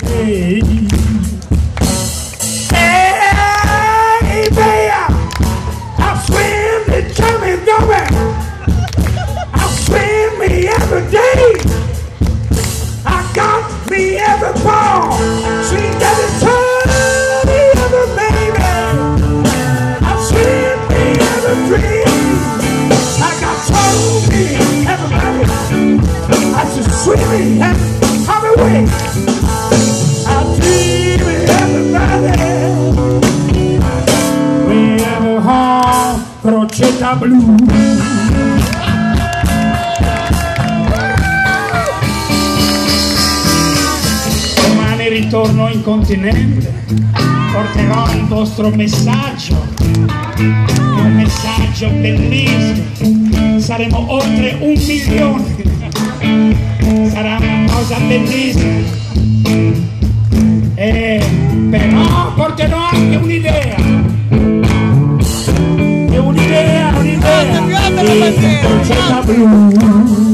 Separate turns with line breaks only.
Hey, hey, baby, I swim the German going. I swim me every day. I got me every ball. Sweet every time, me every baby. I swim me every dream. I got told me everybody. I just swim me every highway. I dream it everybody. We have a home, Crocetta Blu. Ritorno in continente, porterò il vostro messaggio, un messaggio bellissimo, saremo oltre 1 milione, sarà una cosa bellissima, e però porterò anche un'idea, Crocetta Blu.